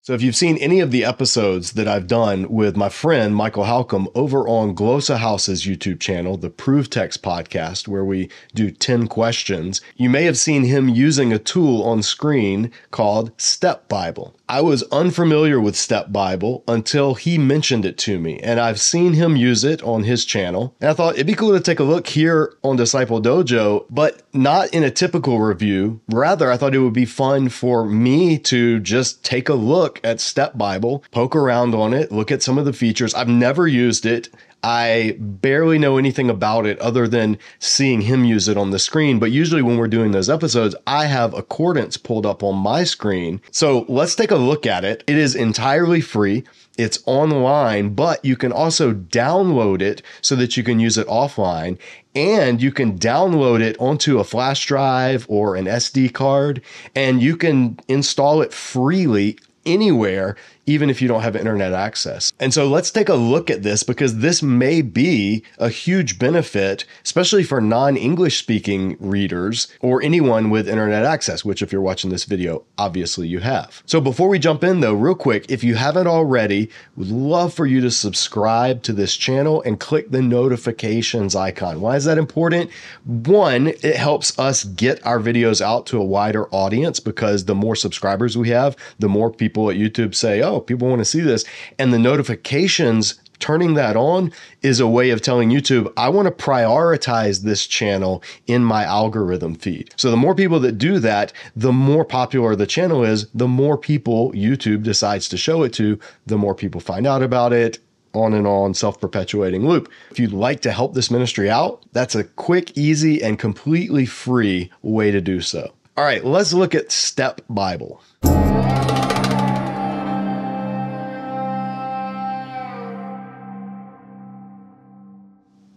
So if you've seen any of the episodes that I've done with my friend Michael Halcomb over on Glossa House's YouTube channel, the ProveText podcast, where we do 10 questions, you may have seen him using a tool on screen called Step Bible. I was unfamiliar with Step Bible until he mentioned it to me, and I've seen him use it on his channel. And I thought it'd be cool to take a look here on Disciple Dojo, but not in a typical review. Rather, I thought it would be fun for me to just take a look at Step Bible, poke around on it, look at some of the features. I've never used it. I barely know anything about it other than seeing him use it on the screen. But usually when we're doing those episodes, I have Accordance pulled up on my screen. So let's take a look at it. It is entirely free. It's online, but you can also download it so that you can use it offline. And you can download it onto a flash drive or an SD card, and you can install it freely anywhere, even if you don't have internet access. And so let's take a look at this, because this may be a huge benefit, especially for non-English speaking readers or anyone with internet access, which if you're watching this video, obviously you have. So before we jump in though, real quick, if you haven't already, would love for you to subscribe to this channel and click the notifications icon. Why is that important? One, it helps us get our videos out to a wider audience, because the more subscribers we have, the more people at YouTube say, oh, people want to see this. And the notifications, turning that on is a way of telling YouTube, I want to prioritize this channel in my algorithm feed. So the more people that do that, the more popular the channel is, the more people YouTube decides to show it to, the more people find out about it, on and on, self-perpetuating loop. If you'd like to help this ministry out, that's a quick, easy, and completely free way to do so. All right, let's look at Step Bible.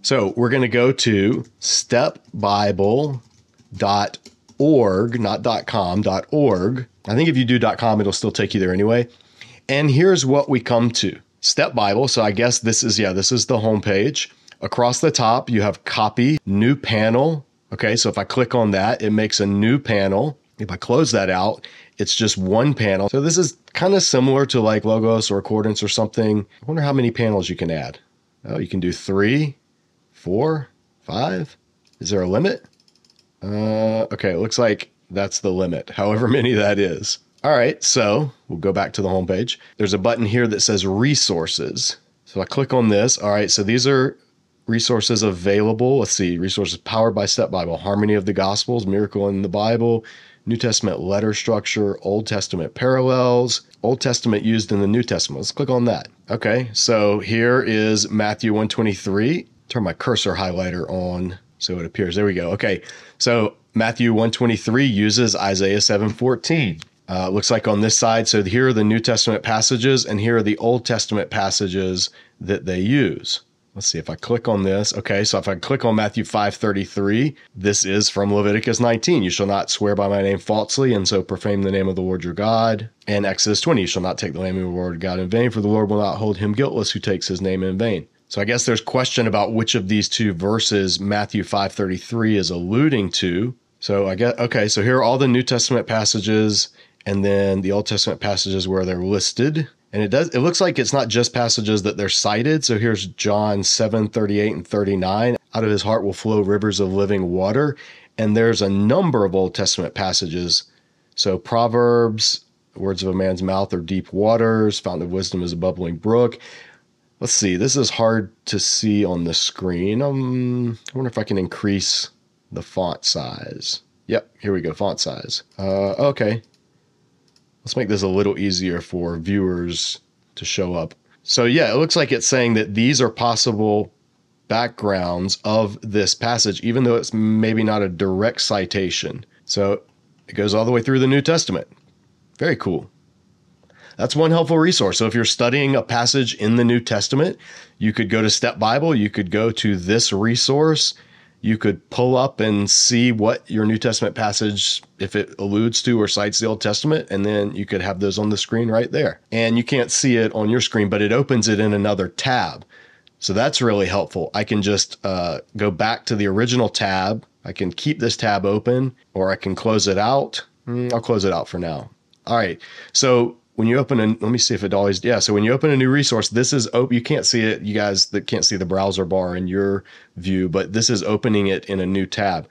So we're going to go to stepbible.org, not .com, .org. I think if you do .com, it'll still take you there anyway. And here's what we come to. Step Bible. So I guess this is the home page. Across the top, you have copy, new panel. Okay, so if I click on that, it makes a new panel. If I close that out, it's just one panel. So this is kind of similar to like Logos or Accordance or something. I wonder how many panels you can add. Oh, you can do 3, 4, 5. Is there a limit? Okay, it looks like that's the limit, however many that is. All right, so we'll go back to the home page. There's a button here that says resources. So I click on this. All right, so these are resources available. Let's see, resources powered by Step Bible, Harmony of the Gospels, Miracle in the Bible, New Testament letter structure, Old Testament parallels, Old Testament used in the New Testament. Let's click on that. Okay, so here is Matthew 1:23. Turn my cursor highlighter on so it appears. There we go. Okay, so Matthew 1:23 uses Isaiah 7:14. Looks like on this side, so here are the New Testament passages, and here are the Old Testament passages that they use. Let's see if I click on this. Okay, so if I click on Matthew 5:33, this is from Leviticus 19. You shall not swear by my name falsely, and so profane the name of the Lord your God. And Exodus 20, you shall not take the name of the Lord God in vain, for the Lord will not hold him guiltless who takes his name in vain. So I guess there's question about which of these two verses Matthew 5:33 is alluding to. So I get, okay, so here are all the New Testament passages, and then the Old Testament passages where they're listed. And it looks like it's not just passages that they're cited. So here's John 7:38 and 39. Out of his heart will flow rivers of living water. And there's a number of Old Testament passages. So Proverbs, the words of a man's mouth are deep waters. Fountain of wisdom is a bubbling brook. Let's see. This is hard to see on the screen. I wonder if I can increase the font size. Yep, here we go. Font size. Okay. Let's make this a little easier for viewers to show up. So yeah, it looks like it's saying that these are possible backgrounds of this passage, even though it's maybe not a direct citation. So it goes all the way through the New Testament. Very cool. That's one helpful resource. So if you're studying a passage in the New Testament, you could go to Step Bible, you could go to this resource, you could pull up and see what your New Testament passage, if it alludes to or cites the Old Testament, and then you could have those on the screen right there. And you can't see it on your screen, but it opens it in another tab. So that's really helpful. I can just go back to the original tab. I can keep this tab open, or I can close it out. I'll close it out for now. All right. So when you open let me see if it always, yeah. So when you open a new resource, this is open. You can't see it, you guys that can't see the browser bar in your view, but this is opening it in a new tab.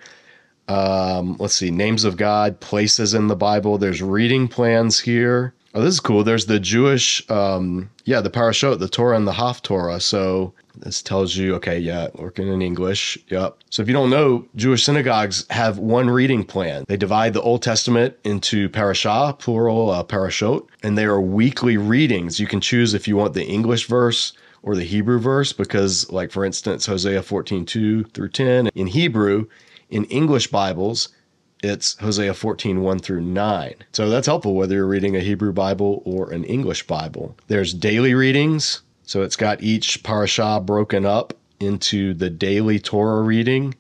Let's see, names of God, places in the Bible. There's reading plans here. Oh, this is cool. There's the Jewish, the parashot, the Torah and the Haftorah. So this tells you, okay, yeah, working in English. Yep. So if you don't know, Jewish synagogues have one reading plan. They divide the Old Testament into parashah, plural parashot, and they are weekly readings. You can choose if you want the English verse or the Hebrew verse, because like, for instance, Hosea 14:2 through 10 in Hebrew. In English Bibles, it's Hosea 14:1 through 9. So that's helpful whether you're reading a Hebrew Bible or an English Bible. There's daily readings. So it's got each parashah broken up into the daily Torah reading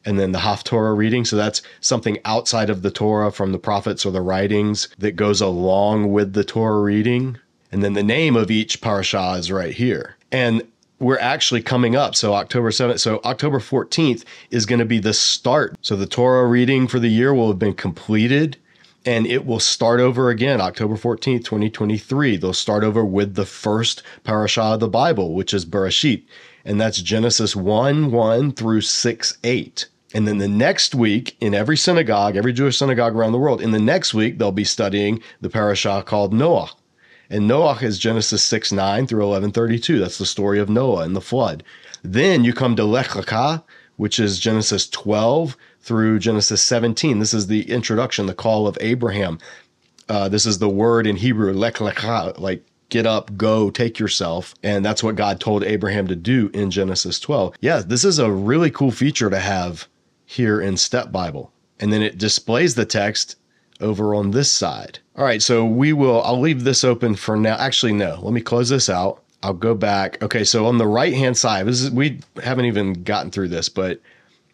and then the Haftorah reading. So that's something outside of the Torah from the prophets or the writings that goes along with the Torah reading. And then the name of each parashah is right here. And we're actually coming up. So October 7th. So October 14th is going to be the start. So the Torah reading for the year will have been completed and it will start over again. October 14th, 2023. They'll start over with the first parashah of the Bible, which is Bereshit. And that's Genesis 1:1 through 6:8. And then the next week in every synagogue, every Jewish synagogue around the world, in the next week, they'll be studying the parashah called Noah. And Noah is Genesis 6:9 through 11:32. That's the story of Noah and the flood. Then you come to Lech Lecha, which is Genesis 12 through Genesis 17. This is the introduction, the call of Abraham. This is the word in Hebrew, Lech Lecha, like get up, go, take yourself. And that's what God told Abraham to do in Genesis 12. Yeah, this is a really cool feature to have here in Step Bible. And then it displays the text over on this side. All right, so I'll leave this open for now. Actually, no, let me close this out. I'll go back. Okay, so on the right-hand side, we haven't even gotten through this, but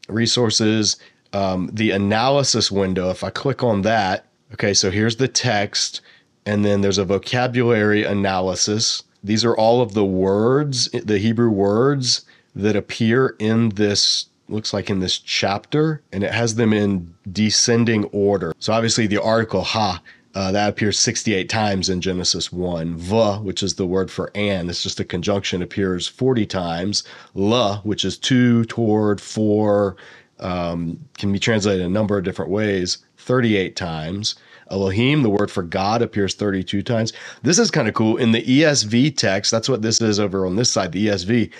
resources, the analysis window, if I click on that, okay, so here's the text, and then there's a vocabulary analysis. These are all of the words, the Hebrew words that appear in this, looks like in this chapter, and it has them in descending order. So obviously the article ha, that appears 68 times in Genesis 1. Va, which is the word for and, it's just a conjunction, appears 40 times. La, which is to, toward, for, can be translated a number of different ways, 38 times. Elohim, the word for God, appears 32 times. This is kind of cool. In the ESV text, that's what this is over on this side, the ESV.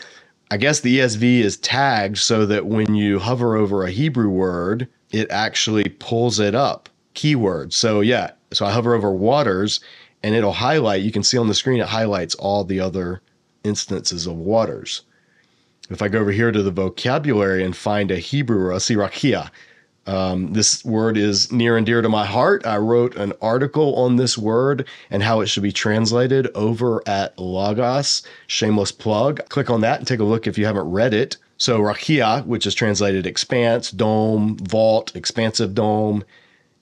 I guess the ESV is tagged so that when you hover over a Hebrew word, it actually pulls it up, keywords. So yeah, so I hover over waters and it'll highlight, you can see on the screen, it highlights all the other instances of waters. If I go over here to the vocabulary and find a Hebrew, I'll see rakia. This word is near and dear to my heart. I wrote an article on this word and how it should be translated over at Logos, shameless plug. Click on that and take a look if you haven't read it. So rakia, which is translated expanse, dome, vault, expansive dome,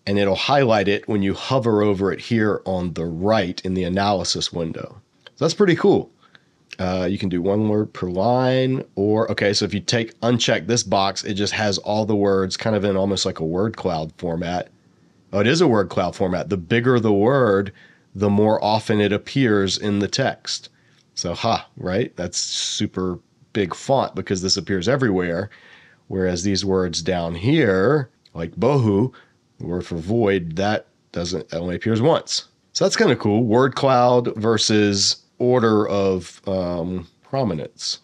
and it'll highlight it when you hover over it here on the right in the analysis window. So that's pretty cool. You can do one word per line, or, okay, so if you uncheck this box, it just has all the words kind of in almost like a word cloud format. Oh, it is a word cloud format. The bigger the word, the more often it appears in the text. So, right? That's super big font because this appears everywhere. Whereas these words down here, like bohu, the word for void, that only appears once. So that's kind of cool. Word cloud versus order of prominence.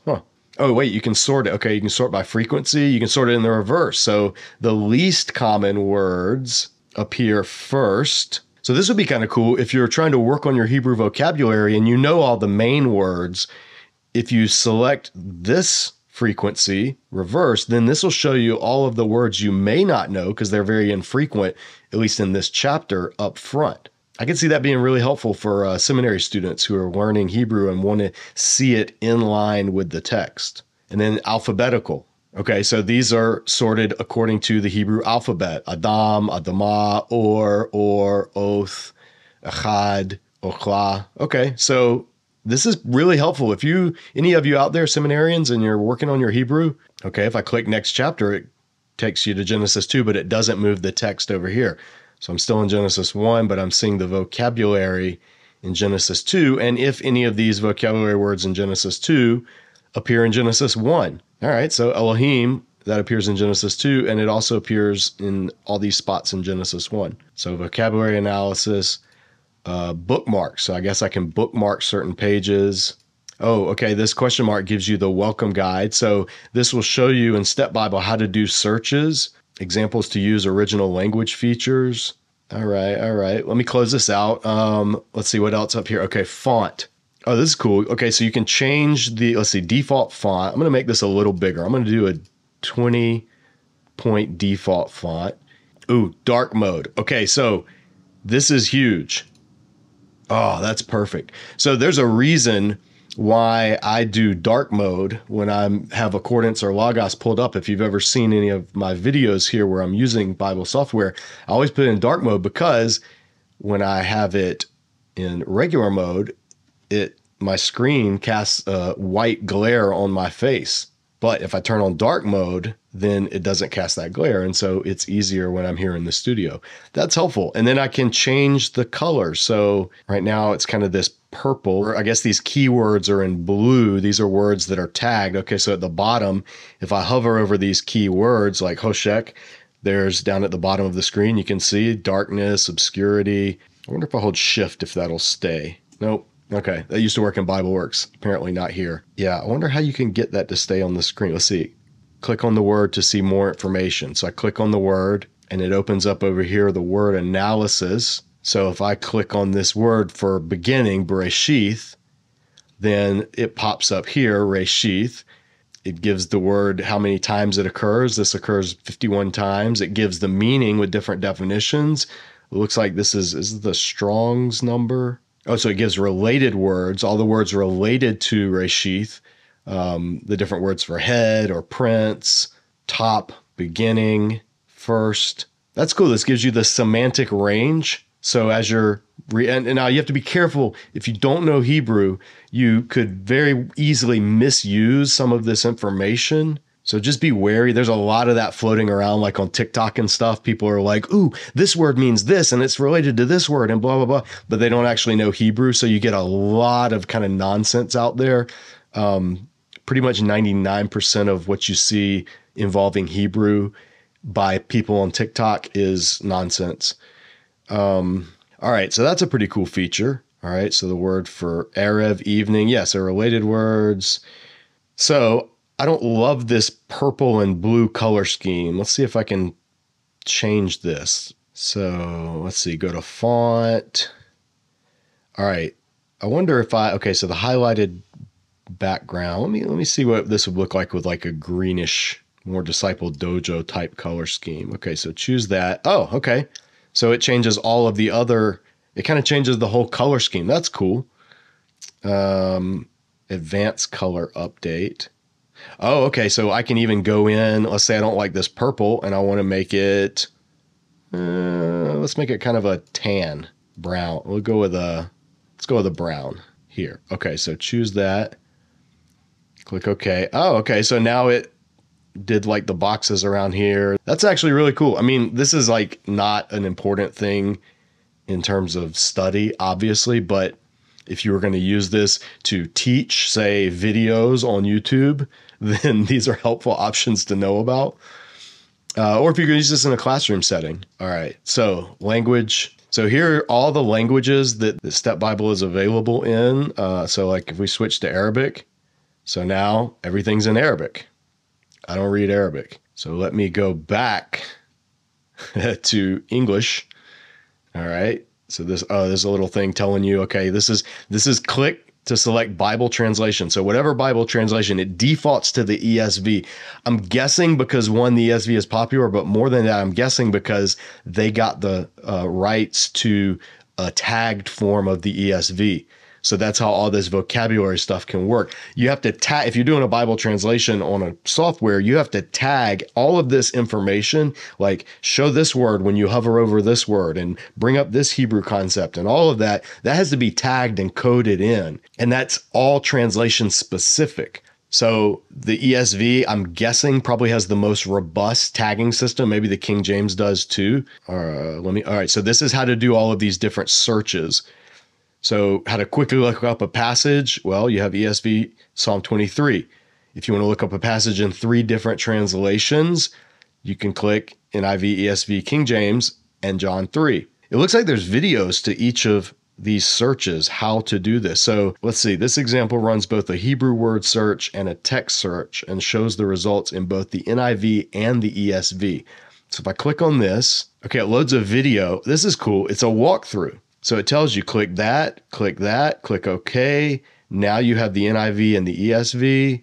Oh, wait, you can sort it. Okay, you can sort by frequency. You can sort it in the reverse. So the least common words appear first. So this would be kind of cool if you're trying to work on your Hebrew vocabulary and you know all the main words. If you select this frequency, reverse, then this will show you all of the words you may not know because they're very infrequent, at least in this chapter up front. I can see that being really helpful for seminary students who are learning Hebrew and want to see it in line with the text. And then alphabetical. Okay, so these are sorted according to the Hebrew alphabet. Adam, Adamah, Or, Oth, Echad, Ochla. Okay, so this is really helpful. If any of you out there, seminarians, and you're working on your Hebrew, okay, if I click next chapter, it takes you to Genesis 2, but it doesn't move the text over here. So I'm still in Genesis 1, but I'm seeing the vocabulary in Genesis 2, and if any of these vocabulary words in Genesis 2 appear in Genesis 1. All right, so Elohim, that appears in Genesis 2, and it also appears in all these spots in Genesis 1. So vocabulary analysis, bookmarks. So I guess I can bookmark certain pages. Oh, okay, this question mark gives you the welcome guide. So this will show you in Step Bible how to do searches, examples to use original language features. All right. Let me close this out. Let's see what else up here. Okay, font. Oh, this is cool. Okay, so you can change the, let's see, default font. I'm going to make this a little bigger. I'm going to do a 20-point default font. Ooh, dark mode. Okay, so this is huge. Oh, that's perfect. So there's a reason why I do dark mode when I have Accordance or Logos pulled up. If you've ever seen any of my videos here where I'm using Bible software, I always put it in dark mode because when I have it in regular mode, my screen casts a white glare on my face. But if I turn on dark mode, then it doesn't cast that glare. And so it's easier when I'm here in the studio. That's helpful. And then I can change the color. So right now it's kind of this purple. I guess these keywords are in blue. These are words that are tagged. Okay, so at the bottom, if I hover over these keywords like Hoshek, there's down at the bottom of the screen, you can see darkness, obscurity. I wonder if I hold shift if that'll stay. Nope. Okay, that used to work in BibleWorks. Apparently not here. Yeah, I wonder how you can get that to stay on the screen. Let's see. Click on the word to see more information. So I click on the word and it opens up over here the word analysis. So if I click on this word for beginning, Bereshith, then it pops up here, Reshith. It gives the word how many times it occurs. This occurs 51 times. It gives the meaning with different definitions. It looks like this is the Strong's number. Oh, so it gives related words, all the words related to Reshith, the different words for head or prince, top, beginning, first. That's cool. This gives you the semantic range. So as you're, and now you have to be careful. If you don't know Hebrew, you could very easily misuse some of this information. So just be wary. There's a lot of that floating around, like on TikTok and stuff. People are like, ooh, this word means this, and it's related to this word, and blah, blah, blah. But they don't actually know Hebrew. So you get a lot of kind of nonsense out there. Pretty much 99% of what you see involving Hebrew by people on TikTok is nonsense. All right, so that's a pretty cool feature. All right, so the word for Erev, evening. Yes, they're related words. So I don't love this purple and blue color scheme. Let's see if I can change this. So let's see, go to font. All right. I wonder if okay, so the highlighted background. Let me see what this would look like with like a greenish, more Disciple Dojo type color scheme. Okay, so choose that. Oh, okay. So it changes all of the other, it kind of changes the whole color scheme. That's cool. Advanced color update. Oh, okay. So I can even go in, let's say I don't like this purple and I want to make it, let's make it kind of a tan brown. Let's go with a brown here. Okay. So choose that. Click OK. Oh, okay. So now it did like the boxes around here. That's actually really cool. I mean, this is like not an important thing in terms of study, obviously, but if you were going to use this to teach, say, videos on YouTube, then these are helpful options to know about. Or if you're going to use this in a classroom setting. All right, so language. So here are all the languages that the Step Bible is available in. So like if we switch to Arabic, so now everything's in Arabic. I don't read Arabic. So let me go back to English. All right. So there's a little thing telling you, okay, this is click to select Bible translation. So whatever Bible translation, it defaults to the ESV. I'm guessing because one, the ESV is popular, but more than that, I'm guessing because they got the rights to a tagged form of the ESV. So that's how all this vocabulary stuff can work. You have to tag, if you're doing a Bible translation on a software, you have to tag all of this information, like show this word when you hover over this word and bring up this Hebrew concept and all of that. That has to be tagged and coded in. And that's all translation specific. So the ESV, I'm guessing, probably has the most robust tagging system. Maybe the King James does too. All right, so this is how to do all of these different searches. So how to quickly look up a passage? Well, you have ESV Psalm 23. If you want to look up a passage in 3 different translations, you can click NIV, ESV, King James, and John 3. It looks like there's videos to each of these searches, how to do this. So let's see, this example runs both a Hebrew word search and a text search and shows the results in both the NIV and the ESV. So if I click on this, okay, it loads a video. This is cool. It's a walkthrough. So it tells you click that, click OK. Now you have the NIV and the ESV.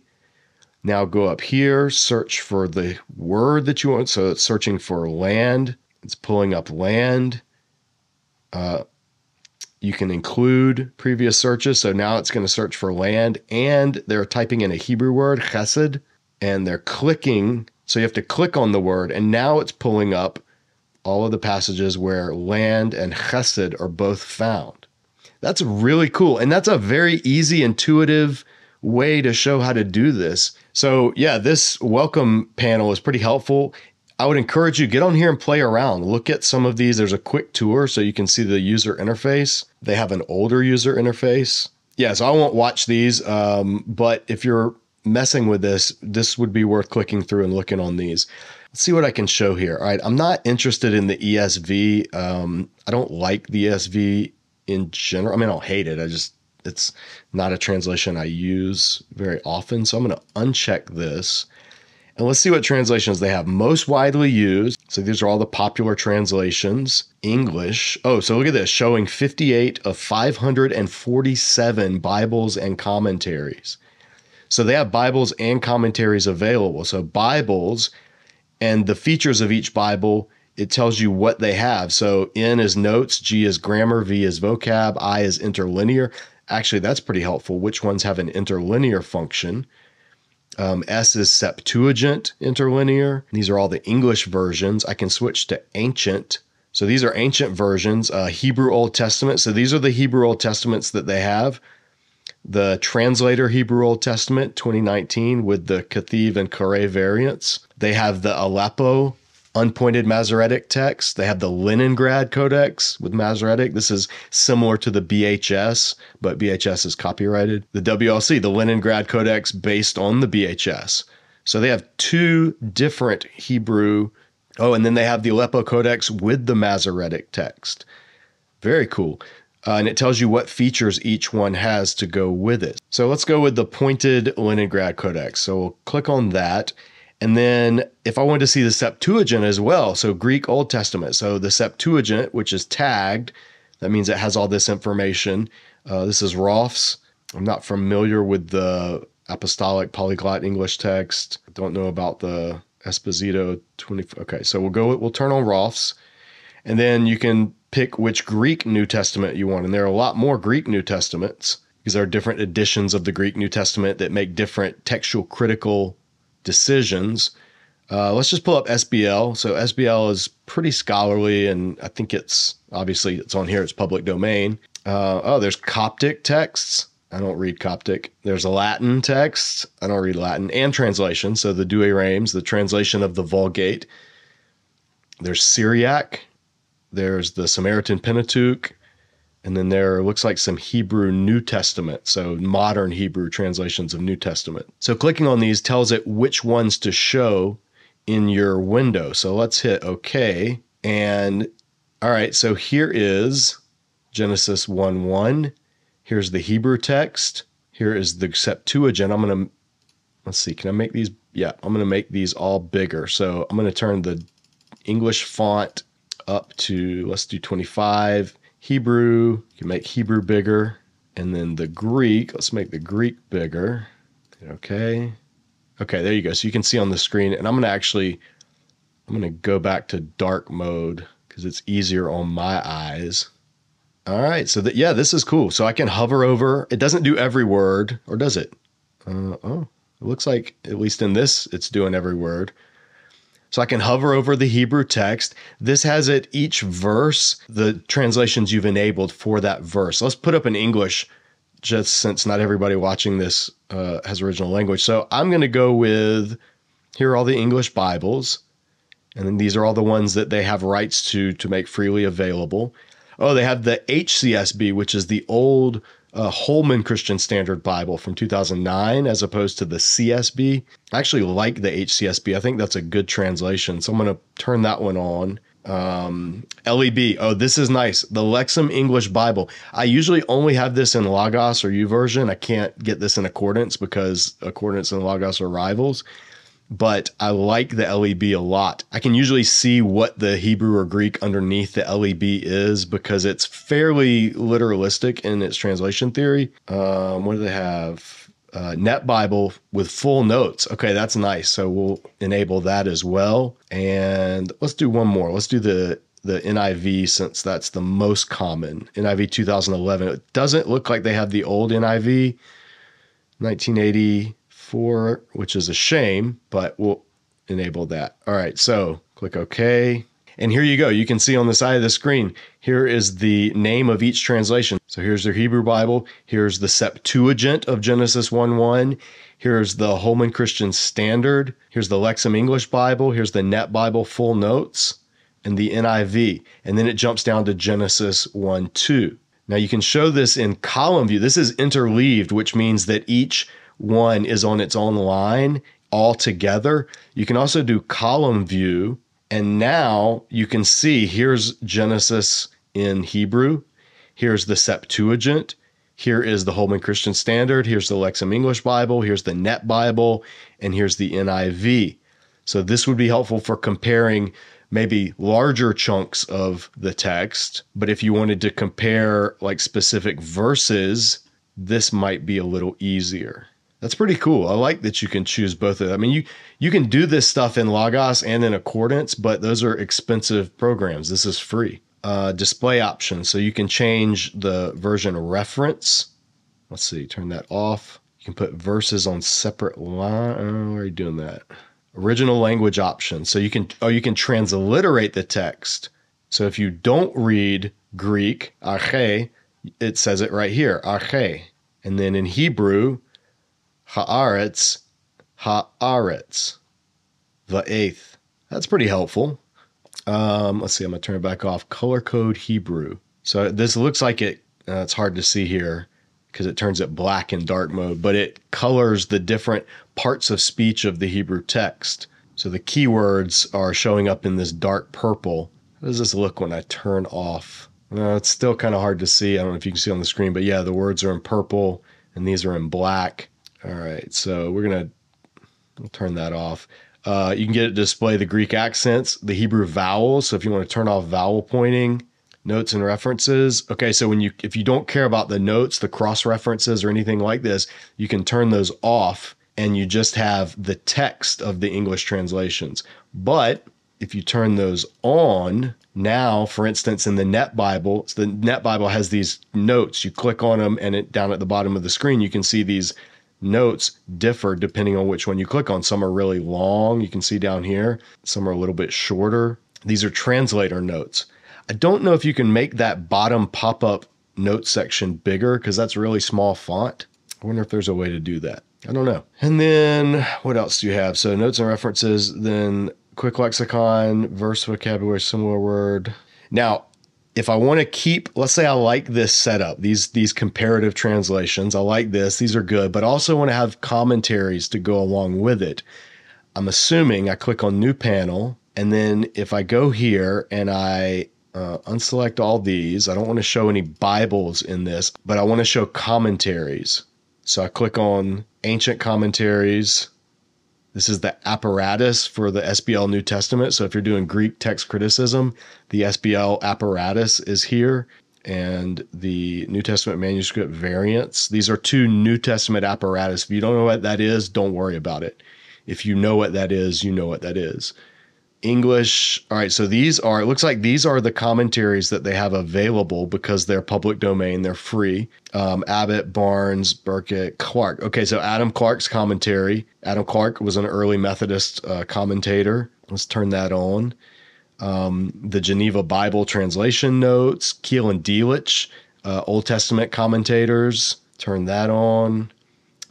Now go up here, search for the word that you want. So it's searching for land. It's pulling up land. You can include previous searches. So now it's going to search for land, and they're typing in a Hebrew word, chesed, and they're clicking. So you have to click on the word, and now it's pulling up all of the passages where land and chesed are both found. That's really cool. And that's a very easy, intuitive way to show how to do this. So yeah, this welcome panel is pretty helpful. I would encourage you, get on here and play around. Look at some of these. There's a quick tour so you can see the user interface. They have an older user interface. Yeah, so I won't watch these, but if you're messing with this, this would be worth clicking through and looking on these. Let's see what I can show here. All right, I'm not interested in the ESV. I don't like the ESV in general. I mean, I don't hate it. It's not a translation I use very often. So I'm going to uncheck this. And let's see what translations they have. Most widely used. So these are all the popular translations. English. Oh, so look at this, showing 58 of 547 Bibles and commentaries. So they have Bibles and commentaries available. So Bibles and the features of each Bible, it tells you what they have. So N is notes, G is grammar, V is vocab, I is interlinear. Actually, that's pretty helpful. Which ones have an interlinear function? S is Septuagint interlinear. These are all the English versions. I can switch to ancient. So these are ancient versions, Hebrew Old Testament. So these are the Hebrew Old Testaments that they have. The Translator Hebrew Old Testament 2019 with the Kethiv and Kare variants. They have the Aleppo unpointed Masoretic text. They have the Leningrad Codex with Masoretic. This is similar to the BHS, but BHS is copyrighted. The WLC, the Leningrad Codex based on the BHS. So they have 2 different Hebrew. Oh, and then they have the Aleppo Codex with the Masoretic text. Very cool. And it tells you what features each one has to go with it. So let's go with the pointed Leningrad Codex. So we'll click on that. And then if I wanted to see the Septuagint as well, so Greek Old Testament. So the Septuagint, which is tagged, that means it has all this information. This is Rolf's. I'm not familiar with the Apostolic Polyglot English text. I don't know about the Esposito 20. Okay, so we'll turn on Rolf's. And then you can pick which Greek New Testament you want. And there are a lot more Greek New Testaments because there are different editions of the Greek New Testament that make different textual critical decisions. Let's just pull up SBL. So SBL is pretty scholarly, and I think it's on here. It's public domain. There's Coptic texts. I don't read Coptic. There's Latin texts. I don't read Latin, and translation. So the Douay Rheims, the translation of the Vulgate. There's Syriac. There's the Samaritan Pentateuch. And then there looks like some Hebrew New Testament, so modern Hebrew translations of New Testament. So clicking on these tells it which ones to show in your window. So let's hit OK. And all right, so here is Genesis 1:1. Here's the Hebrew text. Here is the Septuagint. Let's see, can I make these? Yeah, I'm going to make these all bigger. So I'm going to turn the English font up to, let's do 25. Hebrew, you can make Hebrew bigger. And then the Greek, let's make the Greek bigger. Okay. Okay, there you go. So you can see on the screen, and I'm going to go back to dark mode because it's easier on my eyes. All right, so this is cool. So I can hover over. It doesn't do every word, or does it? It looks like, at least in this, it's doing every word. So I can hover over the Hebrew text. This has it, each verse, the translations you've enabled for that verse. Let's put up in English, just since not everybody watching this has original language. So I'm going to go with, here are all the English Bibles. And then these are all the ones that they have rights to make freely available. Oh, they have the HCSB, which is the old Holman Christian Standard Bible from 2009, as opposed to the CSB. I actually like the HCSB. I think that's a good translation. So I'm going to turn that one on. LEB. Oh, this is nice. The Lexham English Bible. I usually only have this in Logos or YouVersion. I can't get this in Accordance because Accordance and Logos are rivals. But I like the LEB a lot. I can usually see what the Hebrew or Greek underneath the LEB is because it's fairly literalistic in its translation theory. What do they have? Net Bible with full notes. Okay, that's nice. So we'll enable that as well. And let's do one more. Let's do the NIV since that's the most common. NIV 2011. It doesn't look like they have the old NIV 1984, which is a shame, but we'll enable that. All right, so click OK. And here you go. You can see on the side of the screen, here is the name of each translation. So here's their Hebrew Bible. Here's the Septuagint of Genesis 1:1. Here's the Holman Christian Standard. Here's the Lexham English Bible. Here's the Net Bible Full Notes and the NIV. And then it jumps down to Genesis 1:2. Now you can show this in column view. This is interleaved, which means that each one is on its own line all together. You can also do column view. And now you can see here's Genesis in Hebrew. Here's the Septuagint. Here is the Holman Christian Standard. Here's the Lexham English Bible. Here's the Net Bible. And here's the NIV. So this would be helpful for comparing maybe larger chunks of the text. But if you wanted to compare like specific verses, this might be a little easier. That's pretty cool. I like that you can choose both of them. I mean, you can do this stuff in Logos and in Accordance, but those are expensive programs. This is free. Display options. So you can change the version reference. Let's see, turn that off. You can put verses on separate line. Oh, where are you doing that? Original language option. So you can transliterate the text. So if you don't read Greek, arche, it says it right here, arche. And then in Hebrew, haaretz, va'eth. That's pretty helpful. Let's see, I'm going to turn it back off. Color code Hebrew. So this looks like it's hard to see here because it turns it black in dark mode, but it colors the different parts of speech of the Hebrew text. So the keywords are showing up in this dark purple. How does this look when I turn off? It's still kind of hard to see. I don't know if you can see on the screen, but yeah, the words are in purple and these are in black. All right, so we'll turn that off. You can get it to display the Greek accents, the Hebrew vowels. So if you want to turn off vowel pointing, notes and references. Okay, so if you don't care about the notes, the cross references or anything like this, you can turn those off and you just have the text of the English translations. But if you turn those on, now, for instance, in the Net Bible, the Net Bible has these notes. You click on them and down at the bottom of the screen, you can see these notes differ depending on which one you click on. Some are really long, you can see down here. Some are a little bit shorter. These are translator notes. I don't know if you can make that bottom pop-up note section bigger because that's really small font. I wonder if there's a way to do that. I don't know. And then what else do you have? So notes and references, then quick lexicon, verse, vocabulary, similar word. Now, if I want to keep, let's say I like this setup, these comparative translations, I like this, these are good, but I also want to have commentaries to go along with it. I'm assuming I click on new panel, and then if I go here and I unselect all these, I don't want to show any Bibles in this, but I want to show commentaries. So I click on ancient commentaries. This is the apparatus for the SBL New Testament. So if you're doing Greek text criticism, the SBL apparatus is here. And the New Testament manuscript variants. These are two New Testament apparatus. If you don't know what that is, don't worry about it. If you know what that is, you know what that is. English. All right, so it looks like these are the commentaries that they have available because they're public domain, they're free. Abbott, Barnes, Burkitt, Clark. Okay, so Adam Clark's commentary. Adam Clark was an early Methodist commentator. Let's turn that on. The Geneva Bible translation notes, Keel and Delitzsch, Old Testament commentators. Turn that on.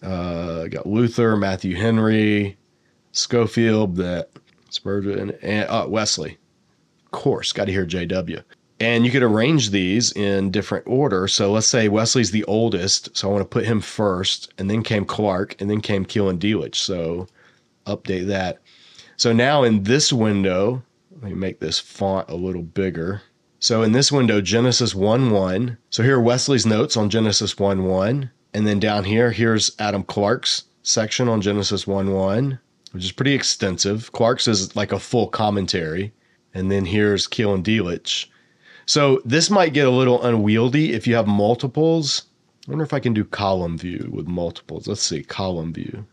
Got Luther, Matthew Henry, Schofield, Spurgeon, and Wesley. Of course, got to hear JW. And you could arrange these in different order. So let's say Wesley's the oldest. So I want to put him first, and then came Clark, and then came Keelan Delich. So update that. So now in this window, let me make this font a little bigger. So in this window, Genesis 1:1. So here are Wesley's notes on Genesis 1:1. And then down here, here's Adam Clark's section on Genesis 1:1, which is pretty extensive. Clark's is like a full commentary. And then here's Keelan Delich. So this might get a little unwieldy if you have multiples. I wonder if I can do column view with multiples. Let's see, column view.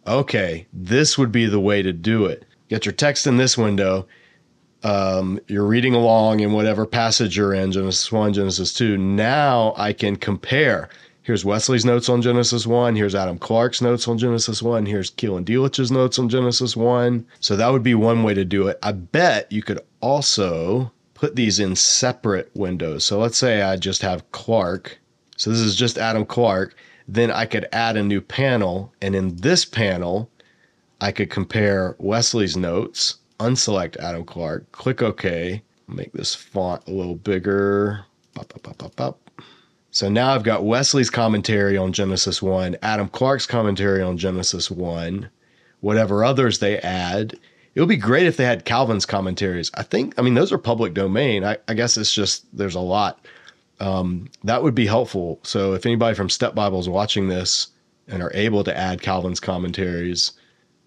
Okay, this would be the way to do it. Get your text in this window. You're reading along in whatever passage you're in, Genesis 1, Genesis 2. Now I can compare. Here's Wesley's notes on Genesis 1. Here's Adam Clark's notes on Genesis 1. Here's Keelan Delich's notes on Genesis 1. So that would be one way to do it. I bet you could also put these in separate windows. So let's say I just have Clark. So this is just Adam Clark. Then I could add a new panel. And in this panel, I could compare Wesley's notes, unselect Adam Clark, click OK, make this font a little bigger. So now I've got Wesley's commentary on Genesis 1, Adam Clark's commentary on Genesis 1, whatever others they add. It would be great if they had Calvin's commentaries. I mean, those are public domain. I guess it's just, there's a lot. That would be helpful. So if anybody from Step Bible is watching this and are able to add Calvin's commentaries,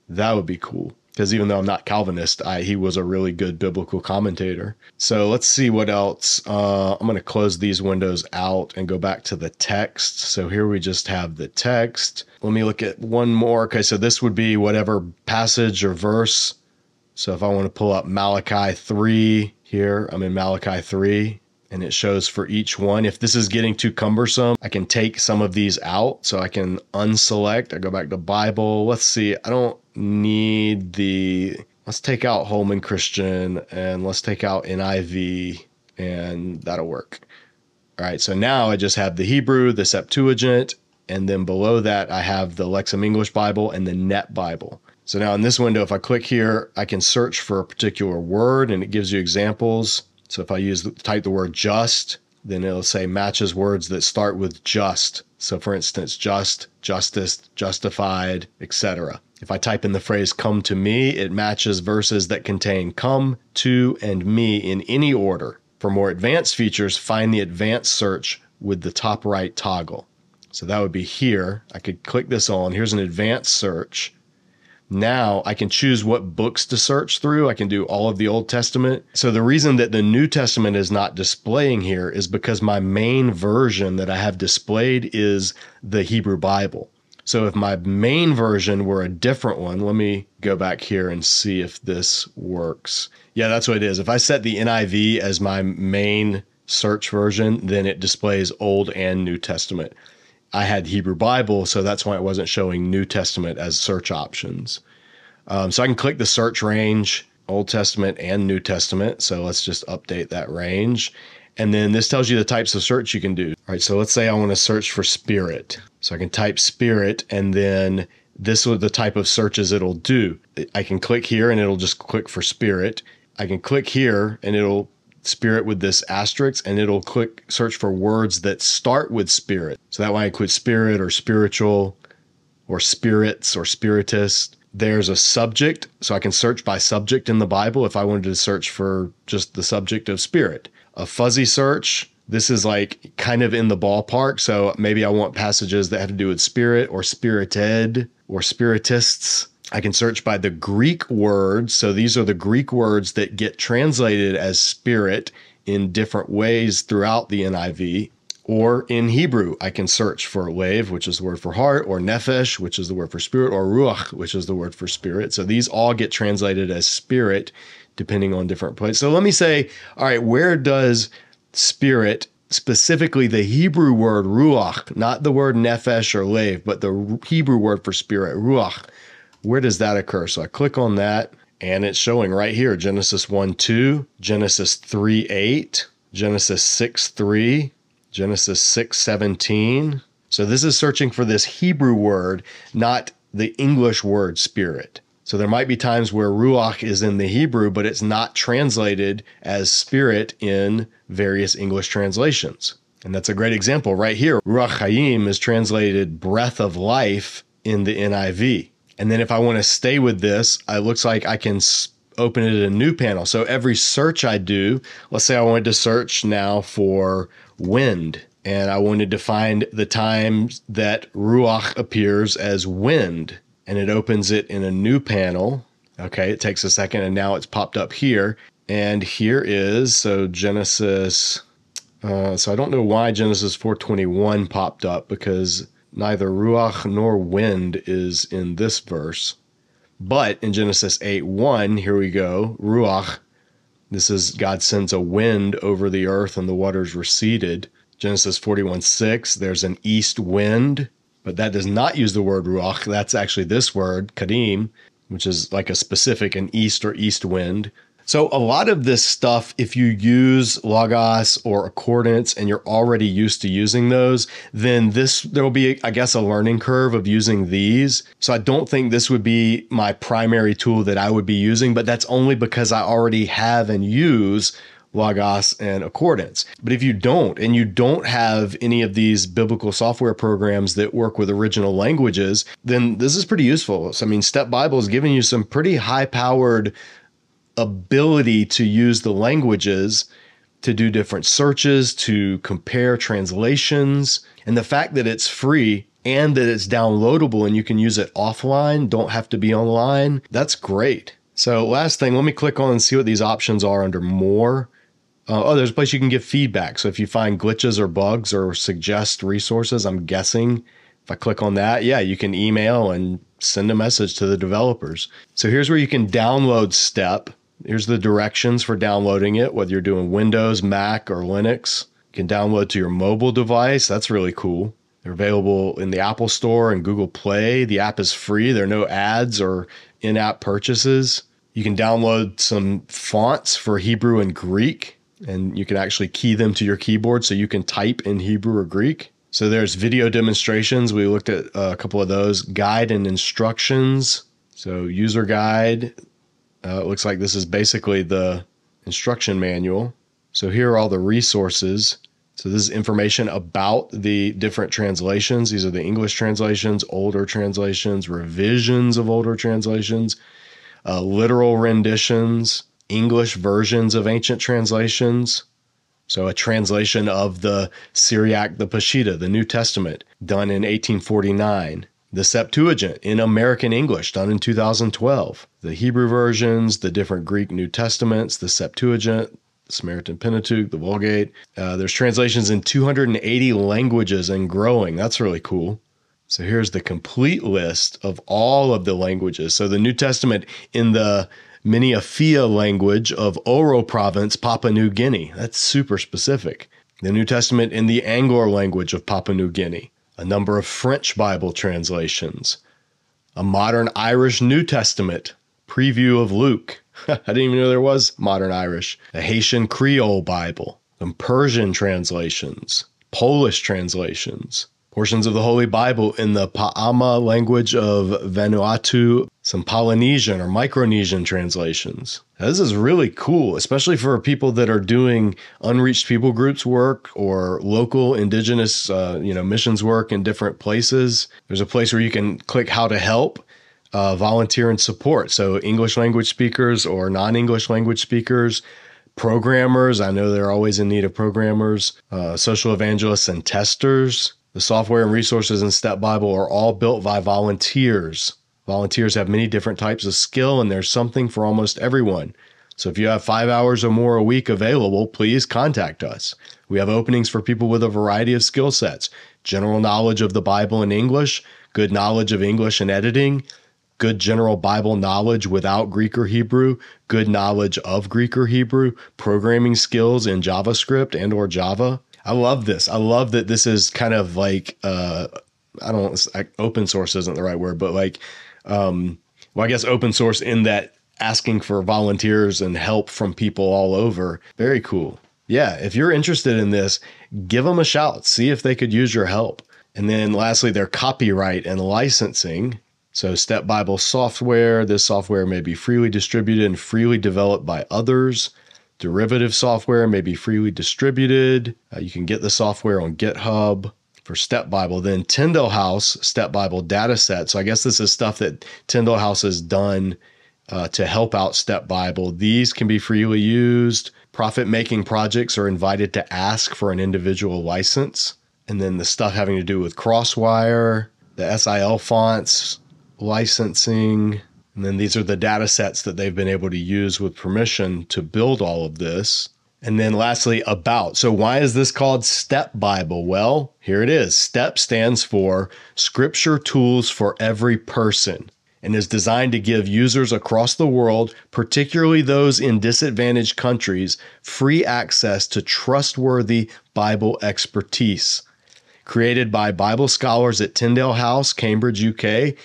that would be cool. Because even though I'm not Calvinist, he was a really good biblical commentator. So let's see what else. I'm going to close these windows out and go back to the text. So here we just have the text. Let me look at one more. Okay, so this would be whatever passage or verse. So if I want to pull up Malachi 3 here, I'm in Malachi 3. And it shows for each one. If this is getting too cumbersome, I can take some of these out. So I can unselect. I go back to Bible. Let's see. I don't need let's take out Holman Christian and let's take out NIV and that'll work. All right. So now I just have the Hebrew, the Septuagint, and then below that I have the Lexham English Bible and the Net Bible. So now in this window, if I click here, I can search for a particular word and it gives you examples. So if I type the word just, then it'll say matches words that start with just. So for instance, just, justice, justified, etc. If I type in the phrase come to me, it matches verses that contain come, to, and me in any order. For more advanced features, find the advanced search with the top right toggle. So that would be here. I could click this on. Here's an advanced search. Now I can choose what books to search through. I can do all of the Old Testament. So the reason that the New Testament is not displaying here is because my main version that I have displayed is the Hebrew Bible. So if my main version were a different one, let me go back here and see if this works. Yeah, that's what it is. If I set the NIV as my main search version, then it displays Old and New Testament. I had Hebrew Bible, so that's why it wasn't showing New Testament as search options. So I can click the search range, Old Testament and New Testament. So let's just update that range. And then this tells you the types of search you can do. All right, so let's say I want to search for spirit. So I can type spirit, and then this is the type of searches it'll do. I can click here, and it'll just click for spirit. I can click here, and it'll spirit with this asterisk, and it'll click search for words that start with spirit. So that way I include spirit or spiritual or spirits or spiritist. There's a subject, so I can search by subject in the Bible if I wanted to search for just the subject of spirit. A fuzzy search, this is like kind of in the ballpark. So maybe I want passages that have to do with spirit or spirited or spiritists. I can search by the Greek words. So these are the Greek words that get translated as spirit in different ways throughout the NIV. Or in Hebrew, I can search for lev, which is the word for heart, or nephesh, which is the word for spirit, or ruach, which is the word for spirit. So these all get translated as spirit depending on different places. So let me say, all right, where does spirit, specifically the Hebrew word ruach, not the word nephesh or lev, but the Hebrew word for spirit, ruach, where does that occur? So I click on that, and it's showing right here, Genesis 1:2, Genesis 3:8, Genesis 6:3, Genesis 6:17. So this is searching for this Hebrew word, not the English word spirit. So there might be times where ruach is in the Hebrew, but it's not translated as spirit in various English translations. And that's a great example right here. Ruach Chaim is translated breath of life in the NIV. And then if I want to stay with this, it looks like I can open it in a new panel. So every search I do, let's say I wanted to search now for wind, and I wanted to find the time that ruach appears as wind, and it opens it in a new panel. Okay, it takes a second, and now it's popped up here. And here is, so Genesis, so I don't know why Genesis 4:21 popped up, because neither ruach nor wind is in this verse. But in Genesis 8:1, here we go, ruach, this is God sends a wind over the earth and the waters receded. Genesis 41:6, there's an east wind, but that does not use the word ruach. That's actually this word, kadim, which is like a specific, an east or east wind. So a lot of this stuff, if you use Logos or Accordance and you're already used to using those, then there will be, I guess, a learning curve of using these. So I don't think this would be my primary tool that I would be using, but that's only because I already have and use Logos and Accordance. But if you don't, and you don't have any of these biblical software programs that work with original languages, then this is pretty useful. So, I mean, Step Bible is giving you some pretty high-powered ability to use the languages to do different searches, to compare translations. And the fact that it's free and that it's downloadable and you can use it offline, don't have to be online, that's great. So last thing, let me click on and see what these options are under more. There's a place you can give feedback. So if you find glitches or bugs or suggest resources, I'm guessing if I click on that, yeah, you can email and send a message to the developers. So here's where you can download Step. Here's the directions for downloading it, whether you're doing Windows, Mac, or Linux. You can download to your mobile device. That's really cool. They're available in the Apple Store and Google Play. The app is free. There are no ads or in-app purchases. You can download some fonts for Hebrew and Greek, and you can actually key them to your keyboard so you can type in Hebrew or Greek. So there's video demonstrations. We looked at a couple of those. Guide and instructions. So user guide. It looks like this is basically the instruction manual. So here are all the resources. So this is information about the different translations. These are the English translations, older translations, revisions of older translations, literal renditions, English versions of ancient translations. So a translation of the Syriac, the Peshitta, the New Testament, done in 1849. The Septuagint in American English, done in 2012. The Hebrew versions, the different Greek New Testaments, the Septuagint, the Samaritan Pentateuch, the Vulgate. There's translations in 280 languages and growing. That's really cool. So here's the complete list of all of the languages. So the New Testament in the Miniafia language of Oro Province, Papua New Guinea. That's super specific. The New Testament in the Angor language of Papua New Guinea. A number of French Bible translations, a modern Irish New Testament, preview of Luke. I didn't even know there was modern Irish. A Haitian Creole Bible, some Persian translations, Polish translations, portions of the Holy Bible in the Paama language of Vanuatu, some Polynesian or Micronesian translations. Now, this is really cool, especially for people that are doing unreached people groups work or local indigenous missions work in different places. There's a place where you can click how to help, volunteer and support. So English language speakers or non-English language speakers, programmers, I know they're always in need of programmers, social evangelists and testers. The software and resources in Step Bible are all built by volunteers. Volunteers have many different types of skill, and there's something for almost everyone. So if you have 5 hours or more a week available, please contact us. We have openings for people with a variety of skill sets: general knowledge of the Bible in English, good knowledge of English and editing, good general Bible knowledge without Greek or Hebrew, good knowledge of Greek or Hebrew, programming skills in JavaScript and or Java. I love this. I love that this is kind of like, open source isn't the right word, but like, I guess open source in that asking for volunteers and help from people all over. Very cool. Yeah, if you're interested in this, give them a shout. See if they could use your help. And then lastly, their copyright and licensing. So Step Bible software, this software may be freely distributed and freely developed by others. Derivative software may be freely distributed. You can get the software on GitHub for Step Bible. Then Tyndale House Step Bible dataset. So I guess this is stuff that Tyndale House has done to help out Step Bible. These can be freely used. Profit-making projects are invited to ask for an individual license. And then the stuff having to do with Crosswire, the SIL fonts, licensing. And then these are the data sets that they've been able to use with permission to build all of this. And then lastly, about. So why is this called Step Bible? Well, here it is. STEP stands for Scripture Tools for Every Person, and is designed to give users across the world, particularly those in disadvantaged countries, free access to trustworthy Bible expertise. Created by Bible scholars at Tyndale House, Cambridge, UK,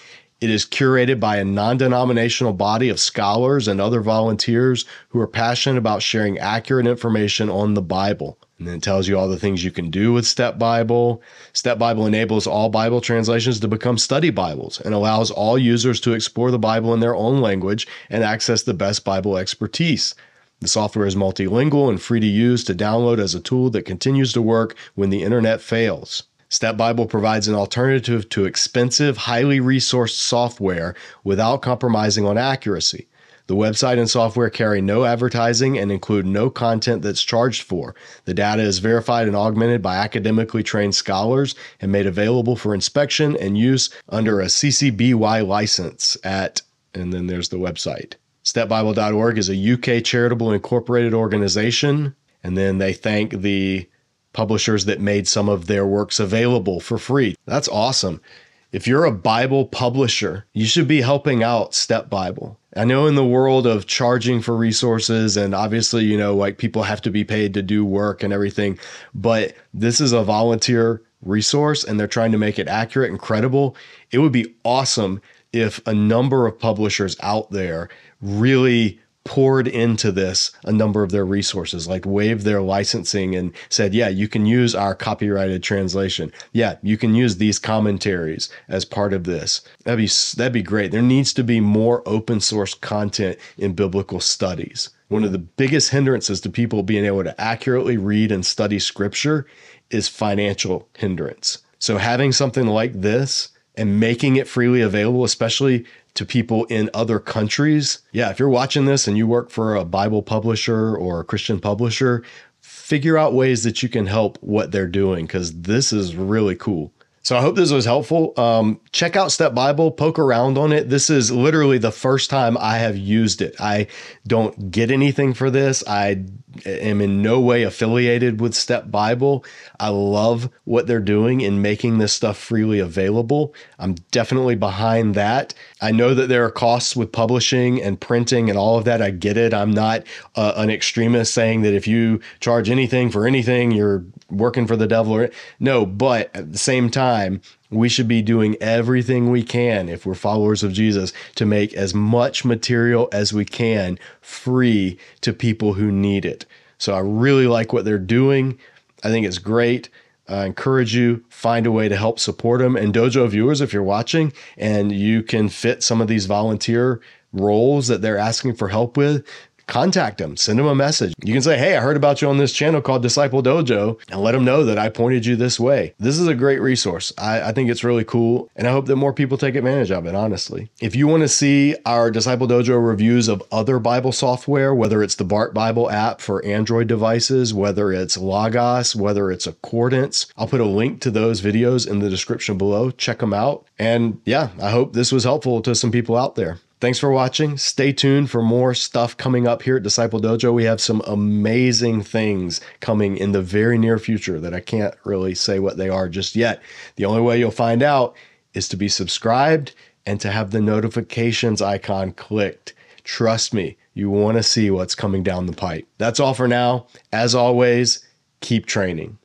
it is curated by a non-denominational body of scholars and other volunteers who are passionate about sharing accurate information on the Bible. And then it tells you all the things you can do with Step Bible. Step Bible enables all Bible translations to become study Bibles and allows all users to explore the Bible in their own language and access the best Bible expertise. The software is multilingual and free to use to download as a tool that continues to work when the internet fails. Step Bible provides an alternative to expensive, highly resourced software without compromising on accuracy. The website and software carry no advertising and include no content that's charged for. The data is verified and augmented by academically trained scholars and made available for inspection and use under a CC BY license at, and then there's the website. StepBible.org is a UK charitable incorporated organization, and then they thank the publishers that made some of their works available for free. That's awesome. If you're a Bible publisher, you should be helping out Step Bible. I know in the world of charging for resources, and obviously, like people have to be paid to do work and everything, but this is a volunteer resource and they're trying to make it accurate and credible. It would be awesome if a number of publishers out there really poured into this a number of their resources, like waived their licensing and said, yeah, you can use our copyrighted translation. Yeah, you can use these commentaries as part of this. That'd be great. There needs to be more open source content in biblical studies. One of the biggest hindrances to people being able to accurately read and study scripture is financial hindrance. So having something like this and making it freely available, especially to people in other countries. Yeah, if you're watching this and you work for a Bible publisher or a Christian publisher, figure out ways that you can help what they're doing, because this is really cool. So I hope this was helpful. Check out Step Bible, poke around on it. This is literally the first time I have used it. I don't get anything for this. I am in no way affiliated with Step Bible. I love what they're doing in making this stuff freely available. I'm definitely behind that. I know that there are costs with publishing and printing and all of that. I get it. I'm not an extremist saying that if you charge anything for anything, you're working for the devil. No, but at the same time, we should be doing everything we can, if we're followers of Jesus, to make as much material as we can free to people who need it. So I really like what they're doing. I think it's great. I encourage you, find a way to help support them. And Dojo viewers, if you're watching and you can fit some of these volunteer roles that they're asking for help with, contact them, send them a message. You can say, hey, I heard about you on this channel called Disciple Dojo, and let them know that I pointed you this way. This is a great resource. I think it's really cool, and I hope that more people take advantage of it, honestly. If you want to see our Disciple Dojo reviews of other Bible software, whether it's the Bart Bible app for Android devices, whether it's Logos, whether it's Accordance, I'll put a link to those videos in the description below. Check them out. And yeah, I hope this was helpful to some people out there. Thanks for watching. Stay tuned for more stuff coming up here at Disciple Dojo. We have some amazing things coming in the very near future that I can't really say what they are just yet. The only way you'll find out is to be subscribed and to have the notifications icon clicked. Trust me, you want to see what's coming down the pipe. That's all for now. As always, keep training.